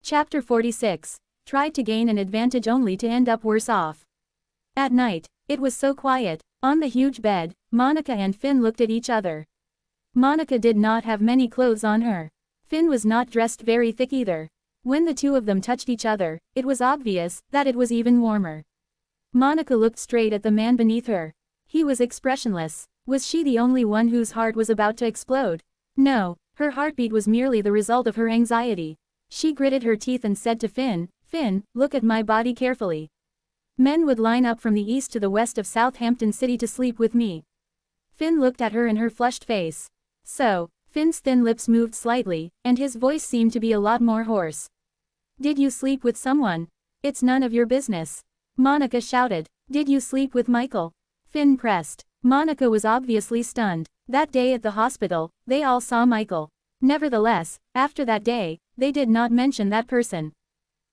Chapter 46. Tried to gain an advantage only to end up worse off. At night, it was so quiet. On the huge bed, Monica and Finn looked at each other. Monica did not have many clothes on her. Finn was not dressed very thick either. When the two of them touched each other, it was obvious that it was even warmer. Monica looked straight at the man beneath her. He was expressionless. Was she the only one whose heart was about to explode? No, her heartbeat was merely the result of her anxiety. She gritted her teeth and said to Finn, "Finn, look at my body carefully. Men would line up from the east to the west of Southampton City to sleep with me." Finn looked at her and her flushed face. So, Finn's thin lips moved slightly, and his voice seemed to be a lot more hoarse. "Did you sleep with someone?" "It's none of your business," Monica shouted. "Did you sleep with Michael?" Finn pressed. Monica was obviously stunned. That day at the hospital, they all saw Michael. Nevertheless, after that day, they did not mention that person.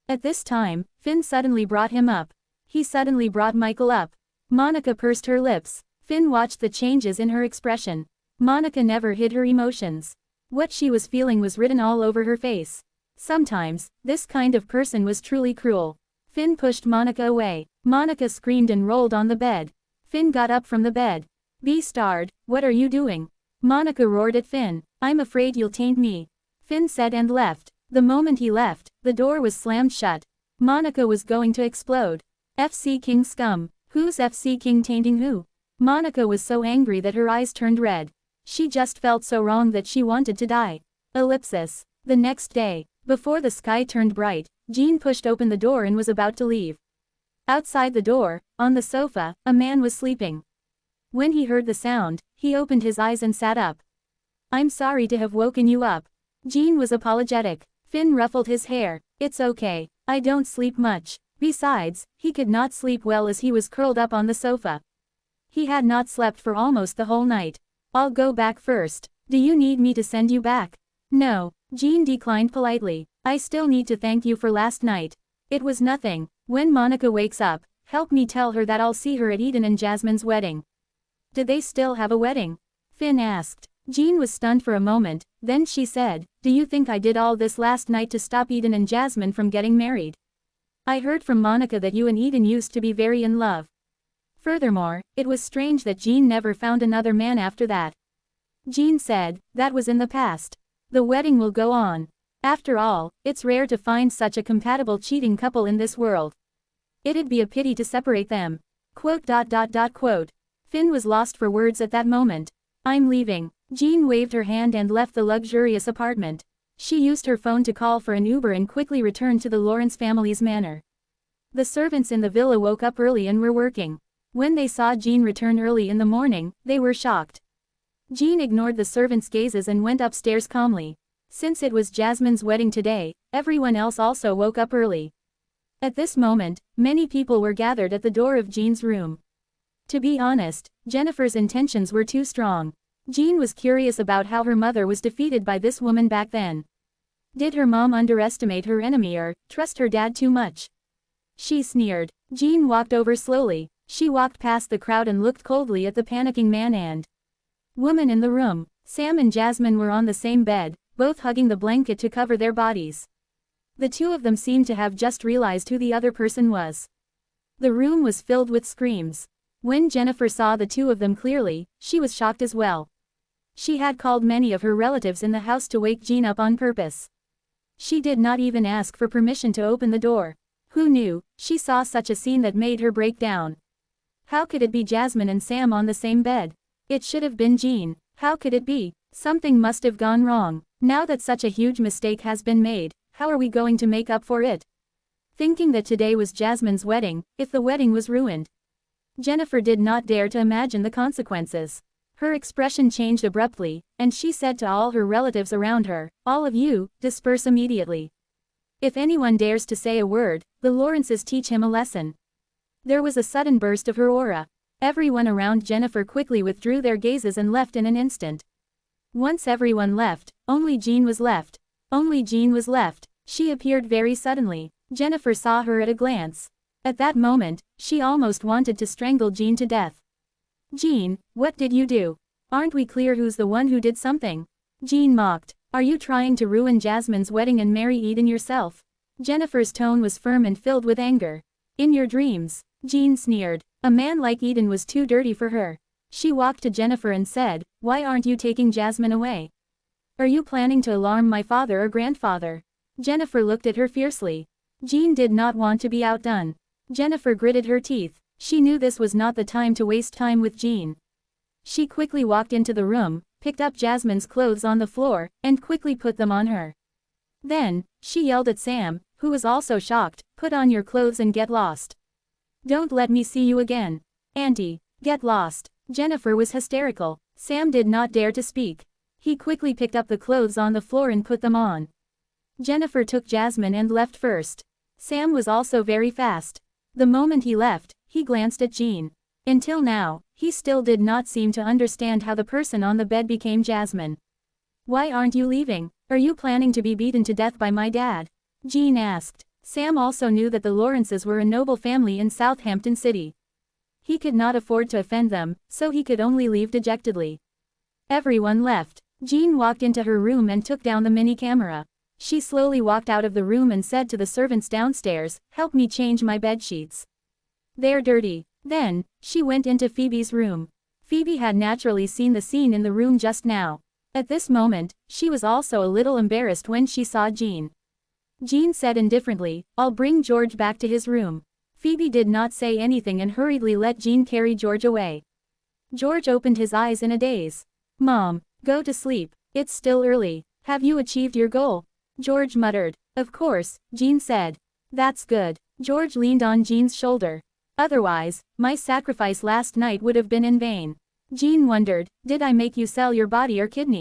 At this time, Finn suddenly brought him up. He suddenly brought Michael up. Monica pursed her lips. Finn watched the changes in her expression. Monica never hid her emotions. What she was feeling was written all over her face. Sometimes, this kind of person was truly cruel. Finn pushed Monica away. Monica screamed and rolled on the bed. Finn got up from the bed. "Bastard, what are you doing?" Monica roared at Finn. "I'm afraid you'll taint me," Finn said and left. The moment he left, the door was slammed shut. Monica was going to explode. FC King scum. Who's FC King tainting who? Monica was so angry that her eyes turned red. She just felt so wrong that she wanted to die. Ellipsis. The next day, before the sky turned bright, Jean pushed open the door and was about to leave. Outside the door, on the sofa, a man was sleeping. When he heard the sound, he opened his eyes and sat up. "I'm sorry to have woken you up." Jean was apologetic. Finn ruffled his hair. "It's okay. I don't sleep much." Besides, he could not sleep well as he was curled up on the sofa. He had not slept for almost the whole night. "I'll go back first." "Do you need me to send you back?" "No," Jean declined politely. "I still need to thank you for last night. It was nothing. When Monica wakes up, help me tell her that I'll see her at Eden and Jasmine's wedding." "Do they still have a wedding?" Finn asked. Jean was stunned for a moment, then she said, "Do you think I did all this last night to stop Eden and Jasmine from getting married? I heard from Monica that you and Eden used to be very in love." Furthermore, it was strange that Jean never found another man after that. Jean said, "That was in the past. The wedding will go on. After all, it's rare to find such a compatible cheating couple in this world. It'd be a pity to separate them." Finn was lost for words at that moment. "I'm leaving." Jean waved her hand and left the luxurious apartment. She used her phone to call for an Uber and quickly returned to the Lawrence family's manor. The servants in the villa woke up early and were working. When they saw Jean return early in the morning, they were shocked. Jean ignored the servants' gazes and went upstairs calmly. Since it was Jasmine's wedding today, everyone else also woke up early. At this moment, many people were gathered at the door of Jean's room. To be honest, Jennifer's intentions were too strong. Jean was curious about how her mother was defeated by this woman back then. Did her mom underestimate her enemy or trust her dad too much? She sneered. Jean walked over slowly. She walked past the crowd and looked coldly at the panicking man and woman in the room. Sam and Jasmine were on the same bed, both hugging the blanket to cover their bodies. The two of them seemed to have just realized who the other person was. The room was filled with screams. When Jennifer saw the two of them clearly, she was shocked as well. She had called many of her relatives in the house to wake Jean up on purpose. She did not even ask for permission to open the door. Who knew? She saw such a scene that made her break down. How could it be Jasmine and Sam on the same bed? It should have been Jean. How could it be? Something must have gone wrong. Now that such a huge mistake has been made, how are we going to make up for it? Thinking that today was Jasmine's wedding, if the wedding was ruined. Jennifer did not dare to imagine the consequences. Her expression changed abruptly, and she said to all her relatives around her, "All of you, disperse immediately. If anyone dares to say a word, the Lawrences teach him a lesson." There was a sudden burst of her aura. Everyone around Jennifer quickly withdrew their gazes and left in an instant. Once everyone left, only Jean was left. Only Jean was left. She appeared very suddenly. Jennifer saw her at a glance. At that moment, she almost wanted to strangle Jean to death. "Jean, what did you do? Aren't we clear who's the one who did something?" Jean mocked. "Are you trying to ruin Jasmine's wedding and marry Eden yourself?" Jennifer's tone was firm and filled with anger. In your dreams, Jean sneered. A man like Eden was too dirty for her. She walked to Jennifer and said, "Why aren't you taking Jasmine away? Are you planning to alarm my father or grandfather?" Jennifer looked at her fiercely. Jean did not want to be outdone. Jennifer gritted her teeth. She knew this was not the time to waste time with Jean. She quickly walked into the room, picked up Jasmine's clothes on the floor, and quickly put them on her. Then, she yelled at Sam, who was also shocked, "Put on your clothes and get lost. Don't let me see you again. Auntie, get lost." Jennifer was hysterical. Sam did not dare to speak. He quickly picked up the clothes on the floor and put them on. Jennifer took Jasmine and left first. Sam was also very fast. The moment he left, he glanced at Jean. Until now, he still did not seem to understand how the person on the bed became Jasmine. "Why aren't you leaving? Are you planning to be beaten to death by my dad?" Jean asked. Sam also knew that the Lawrences were a noble family in Southampton City. He could not afford to offend them, so he could only leave dejectedly. Everyone left. Jean walked into her room and took down the mini camera. She slowly walked out of the room and said to the servants downstairs, "Help me change my bedsheets. They're dirty." Then, she went into Phoebe's room. Phoebe had naturally seen the scene in the room just now. At this moment, she was also a little embarrassed when she saw Jean. Jean said indifferently, "I'll bring George back to his room." Phoebe did not say anything and hurriedly let Jean carry George away. George opened his eyes in a daze. "Mom, go to sleep. It's still early. Have you achieved your goal?" George muttered. "Of course," Jean said. "That's good." George leaned on Jean's shoulder. "Otherwise, my sacrifice last night would have been in vain." Jean wondered, "Did I make you sell your body or kidney?"